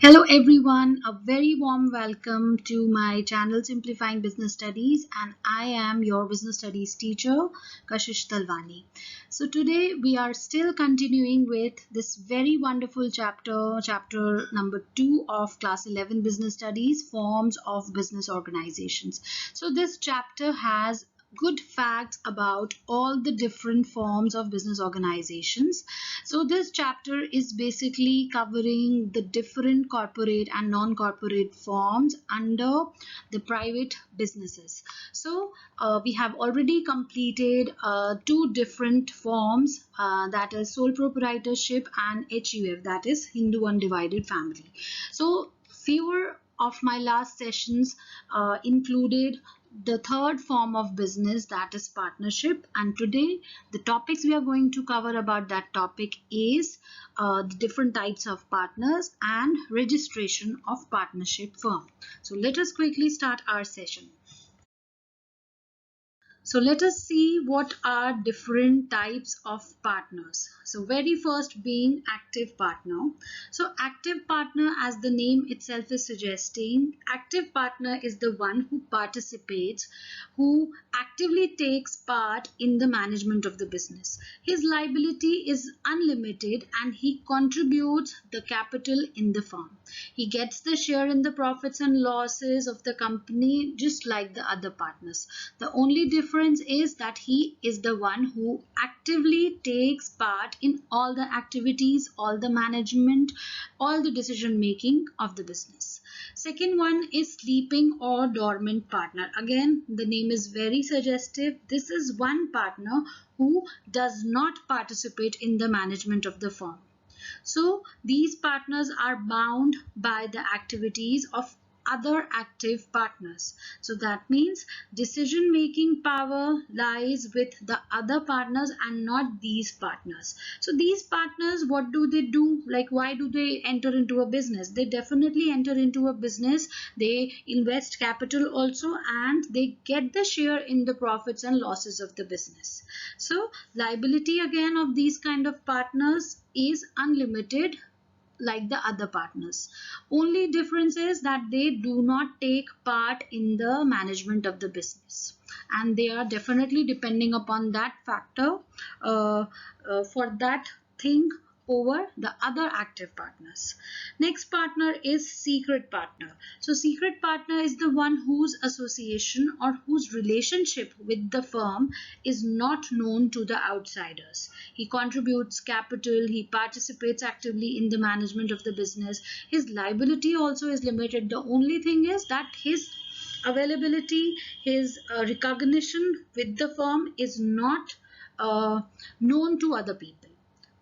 Hello everyone, a very warm welcome to my channel Simplifying Business Studies, and I am your business studies teacher Kashish Talwani. So today we are still continuing with this very wonderful chapter number 2 of class 11 business studies, forms of business organizations. So this chapter has good facts about all the different forms of business organizations. So this chapter is basically covering the different corporate and non-corporate forms under the private businesses. So we have already completed two different forms, that is sole proprietorship and HUF, that is Hindu undivided family. So fewer of my last sessions included the third form of business, that is partnership, and today the topics we are going to cover about that topic is the different types of partners and registration of partnership firm. So let us quickly start our session. So let us see what are different types of partners. So very first being active partner. So active partner, as the name itself is suggesting, active partner is the one who participates, who actively takes part in the management of the business. His liability is unlimited and he contributes the capital in the firm. He gets the share in the profits and losses of the company just like the other partners. The only difference is that he is the one who actively takes part in all the activities, all the management, all the decision making of the business. Second one is sleeping or dormant partner. Again, the name is very suggestive. This is one partner who does not participate in the management of the firm. So these partners are bound by the activities of other active partners. So that means decision making power lies with the other partners and not these partners. So these partners, what do they do? Like, why do they enter into a business? They definitely enter into a business. They invest capital also, and they get the share in the profits and losses of the business. So liability again of these kind of partners is unlimited like the other partners. Only difference is that they do not take part in the management of the business, and they are definitely depending upon that factor for that thing over the other active partners. Next partner is secret partner. So secret partner is the one whose association or whose relationship with the firm is not known to the outsiders. He contributes capital, he participates actively in the management of the business. His liability also is limited. The only thing is that his availability, his recognition with the firm is not known to other people.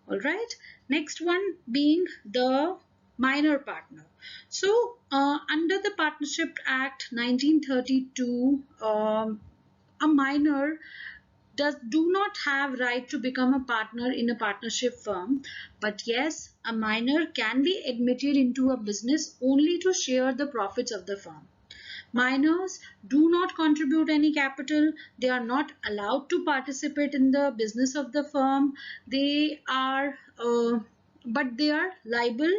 All right. Next one being the minor partner. So under the Partnership Act 1932, a minor do not have right to become a partner in a partnership firm, but yes, a minor can be admitted into a business only to share the profits of the firm. Minors do not contribute any capital. They are not allowed to participate in the business of the firm. They are, but they are liable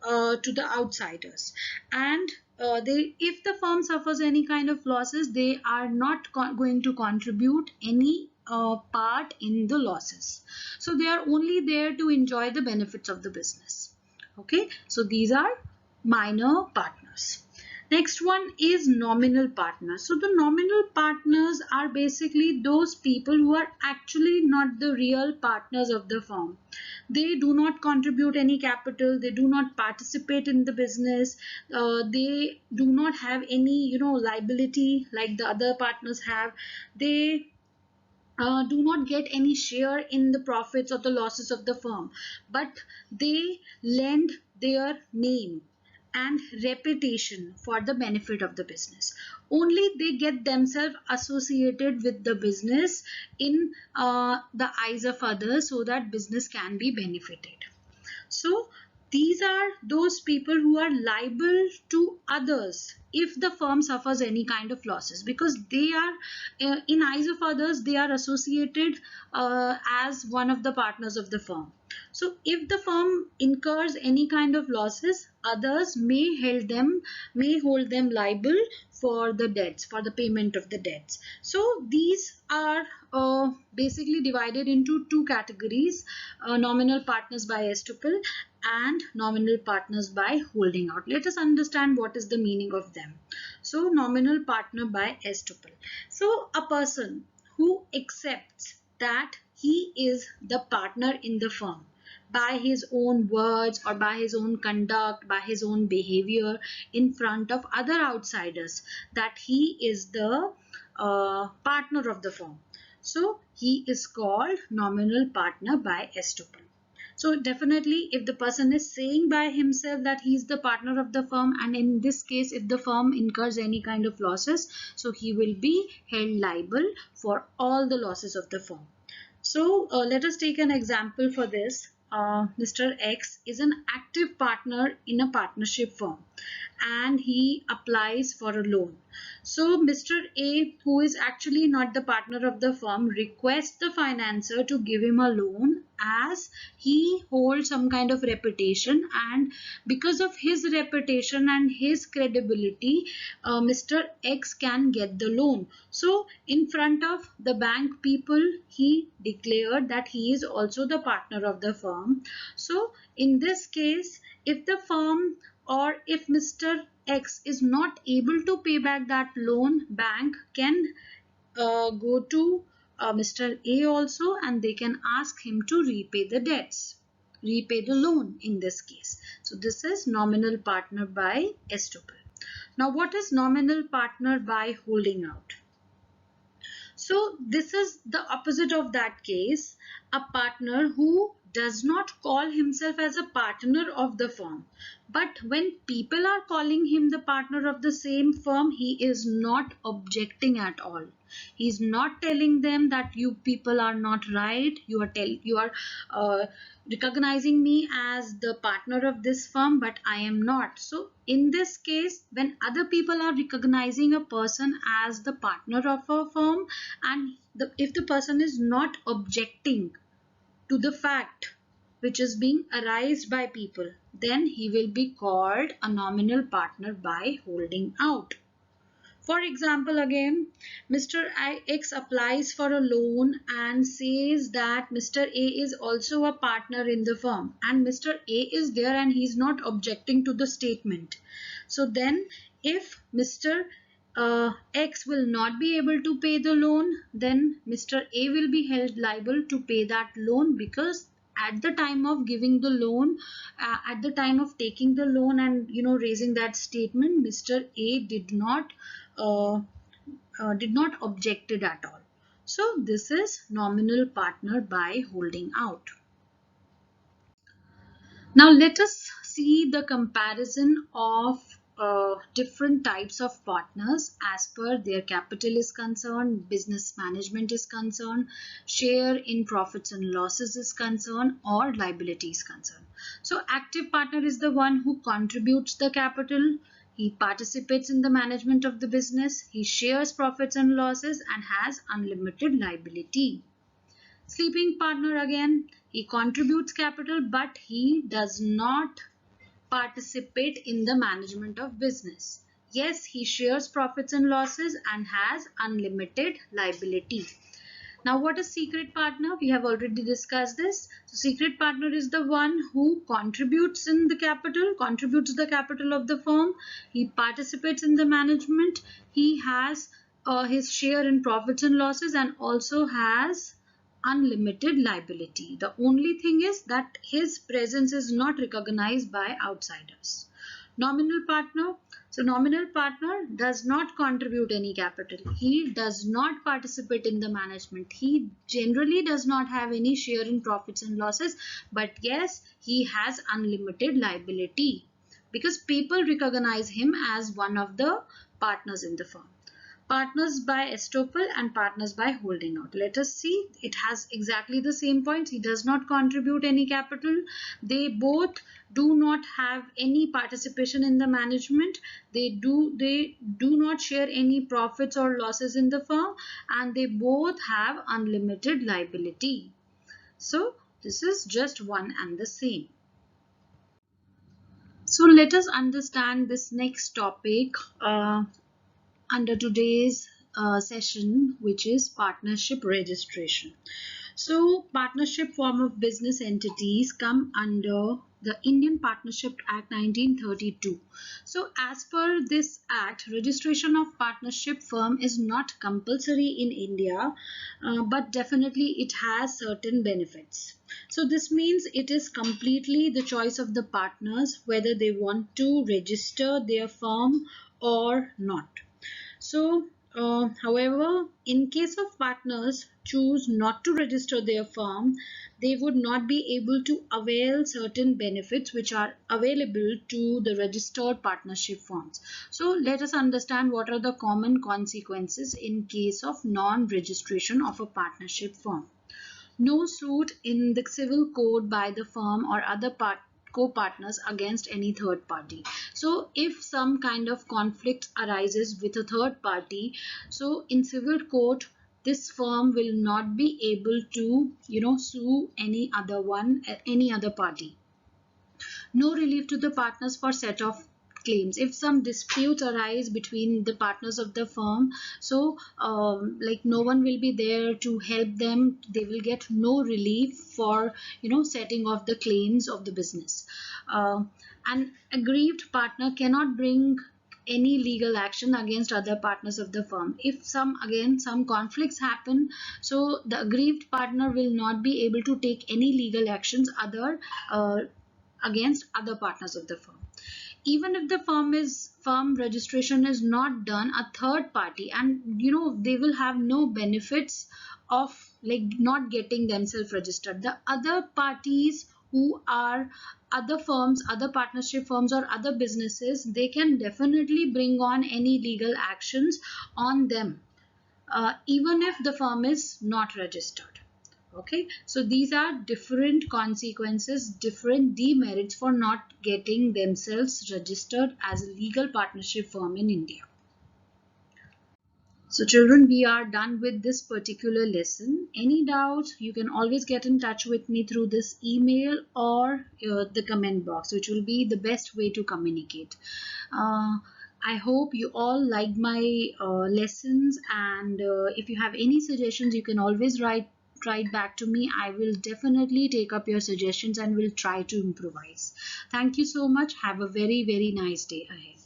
to the outsiders. And if the firm suffers any kind of losses, they are not going to contribute any part in the losses. So they are only there to enjoy the benefits of the business. Okay, so these are minor partners. Next one is nominal partners. So the nominal partners are basically those people who are actually not the real partners of the firm. They do not contribute any capital. They do not participate in the business. They do not have any, liability like the other partners have. They do not get any share in the profits or the losses of the firm, but they lend their name and reputation for the benefit of the business. Only they get themselves associated with the business in the eyes of others so that business can be benefited. So These are those people who are liable to others if the firm suffers any kind of losses, because they are in eyes of others, they are associated as one of the partners of the firm. So if the firm incurs any kind of losses, others may hold them liable for the debts, for the payment of the debts. So these are basically divided into two categories: nominal partners by estoppel and nominal partners by holding out. Let us understand what is the meaning of them. So nominal partner by estoppel. So a person who accepts that he is the partner in the firm by his own words or by his own conduct, by his own behavior in front of other outsiders, that he is the partner of the firm. So he is called nominal partner by estoppel. So definitely, if the person is saying by himself that he is the partner of the firm, and in this case if the firm incurs any kind of losses, so he will be held liable for all the losses of the firm. So let us take an example for this. Mr. X is an active partner in a partnership firm and he applies for a loan. So Mr. A, who is actually not the partner of the firm, requests the financier to give him a loan as he holds some kind of reputation, and because of his reputation and his credibility, Mr. X can get the loan. So in front of the bank people, he declared that he is also the partner of the firm. So in this case, if the firm or if Mr. X is not able to pay back that loan, bank can go to Mr. A also, and they can ask him to repay the debts, repay the loan in this case. So this is nominal partner by estoppel. Now what is nominal partner by holding out? So this is the opposite of that case, a partner who does not call himself as a partner of the firm, but when people are calling him the partner of the same firm, he is not objecting at all. He is not telling them that you people are not right, you are recognizing me as the partner of this firm, but I am not. So in this case, when other people are recognizing a person as the partner of a firm, and if the person is not objecting to the fact which is being arised by people, then he will be called a nominal partner by holding out. For example, again, Mr. X applies for a loan and says that Mr. A is also a partner in the firm, and Mr. A is there and he is not objecting to the statement. So then if Mr. X will not be able to pay the loan, then Mr. A will be held liable to pay that loan, because at the time of giving the loan, at the time of taking the loan and raising that statement, Mr. A uh, did not objected at all. So this is nominal partner by holding out. Now let us see the comparison of different types of partners as per their capital is concerned, business management is concerned, share in profits and losses is concerned, or liability is concerned. So active partner is the one who contributes the capital, he participates in the management of the business, he shares profits and losses, and has unlimited liability. Sleeping partner, again, he contributes capital but he does not participate in the management of business. Yes, he shares profits and losses and has unlimited liability. Now what is secret partner? We have already discussed this. So secret partner is the one who contributes in the capital, contributes the capital of the firm. He participates in the management. He has his share in profits and losses and also has unlimited liability. The only thing is that his presence is not recognized by outsiders. Nominal partner. So nominal partner does not contribute any capital. He does not participate in the management. He generally does not have any share in profits and losses, but yes, he has unlimited liability because people recognize him as one of the partners in the firm. Partners by estoppel and partners by holding out. Let us see. It has exactly the same points. He does not contribute any capital. They both do not have any participation in the management. They do not share any profits or losses in the firm, and they both have unlimited liability. So this is just one and the same. So let us understand this next topic under today's session, which is partnership registration. So partnership form of business entities come under the Indian Partnership Act 1932. So as per this act, registration of partnership firm is not compulsory in India, but definitely it has certain benefits. So this means it is completely the choice of the partners whether they want to register their firm or not. So, however, in case of partners choose not to register their firm, they would not be able to avail certain benefits which are available to the registered partnership firms. So, let us understand what are the common consequences in case of non-registration of a partnership firm. No suit in the civil code by the firm or other co-partners against any third party. So if some kind of conflict arises with a third party, so in civil court this firm will not be able to sue any other party. No relief to the partners for set of claims. If some disputes arise between the partners of the firm, so like no one will be there to help them. They will get no relief for setting off the claims of the business. An aggrieved partner cannot bring any legal action against other partners of the firm. If some conflicts happen, so the aggrieved partner will not be able to take any legal actions against other partners of the firm. Even if the firm registration is not done, a third party, and they will have no benefits of like not getting themselves registered. The other parties who are other firms, other partnership firms or other businesses, they can definitely bring on any legal actions on them, even if the firm is not registered. Okay, so these are different consequences, different demerits for not getting themselves registered as a legal partnership firm in India. So children, we are done with this particular lesson. Any doubts, you can always get in touch with me through this email or the comment box, which will be the best way to communicate. I hope you all liked my lessons, and if you have any suggestions, you can always write back to me. I will definitely take up your suggestions and will try to improvise. Thank you so much. Have a very, very nice day ahead.